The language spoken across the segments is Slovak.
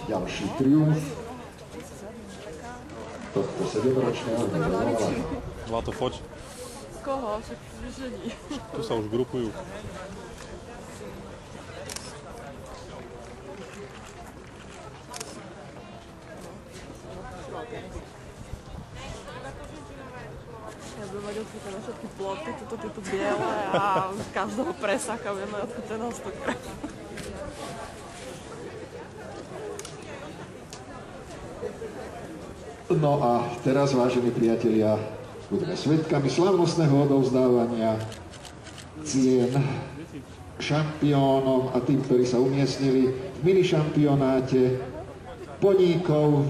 ďalší triumf tohto 7-ročného Hlavala. Zlato, poď. Koho? Však vyžení. Tu sa už grupujú. Ja budem mať odchytené všetky ploty, tieto biele a z každého presaka budem mať odchyteného 100 krát. No a teraz, vážení priatelia, budeme svedkami slávnostného odovzdávania cien šampiónom a tým, ktorí sa umiestnili v minišampionáte poníkov.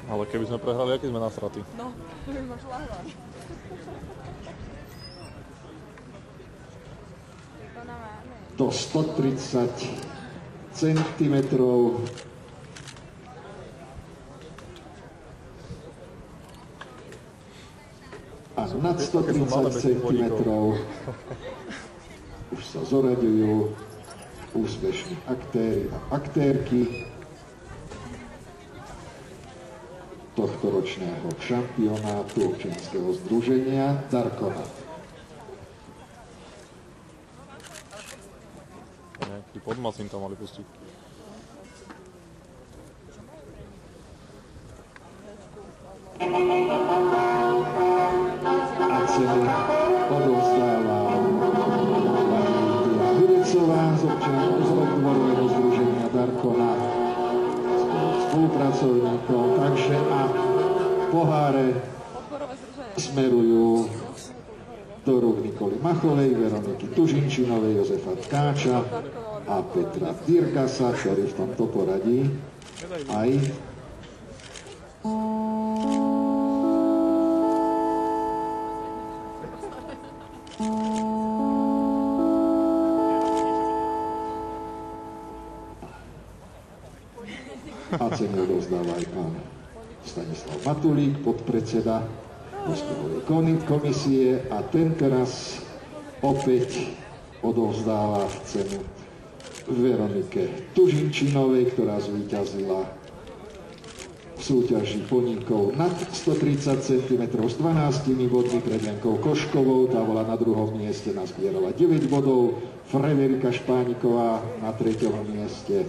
Ale keby sme prehrali, aký sme nasratí? No, to by ma šľahla. Do 130 centimetrov. A nad 130 centimetrov už sa zoraďujú úspešní aktéri a aktérky tohtoročného šampionátu občianskeho združenia Darkona. Nejaký podmas im tam mali pustiť. A ceny odovzdáva pani Diana Hudecová z odborového združenia Darkona spolupracovníkov, takže a poháre smerujú do rúk Nikoly Machovej, Veroniky Tužinčinovej, Jozefa Tkáča a Petra Dirgasa, ktorý v tomto poradí aj a ceny odovzdáva aj pán Stanislav Matulík, podpredseda Rozpočtovej komisie, a ten teraz opäť odovzdáva cenu Veronike Tužinčinovej, ktorá zvíťazila v súťaži poníkov nad 130 cm s 12 bodmi pred Jankou Koškovou. Tá bola na druhom mieste, nazbierala 9 bodov. Frederika Špániková na 3. mieste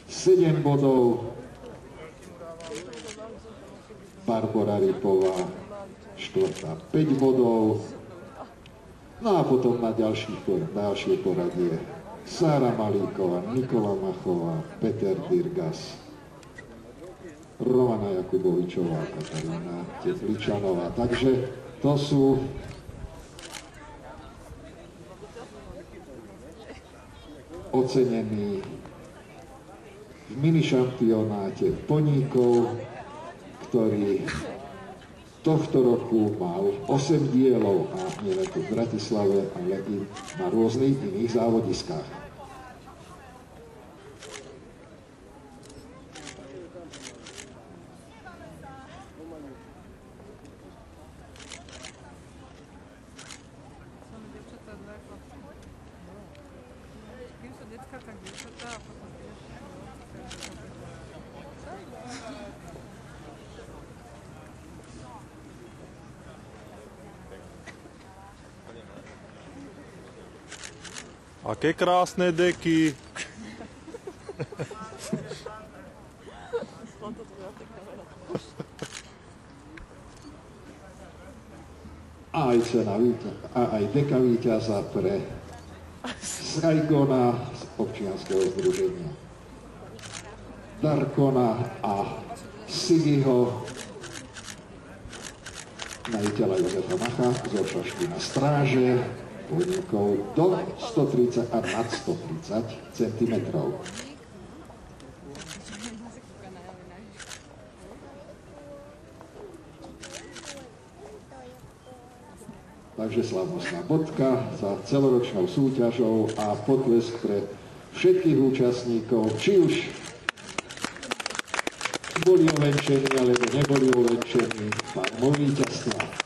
7 bodov. Barbora Ripová 4. 5 bodov. No a potom na ďalšie poradie Sára Malíková, Nikola Machová, Peter Dirgas, Romana Jakubovičová, Katarína Tepličanová. Takže to sú ocenení v minišampionáte poníkov, ktorý tohto roku mal 8 dielov, a nie len tu v Bratislave, ale i na rôznych iných závodiskách. Aké krásne deky. A aj cena a aj deka víťaza pre Saigona z občianskeho združenia Darkona a Sigiho, majiteľa Jozefa Macha zo Šaština Stráže, poníkov do 130 a nad 130 cm. Takže slávnostná bodka za celoročnou súťažou a potlesk pre všetkých účastníkov, či už boli ovenčení alebo neboli ovenčení, pán víťazstva.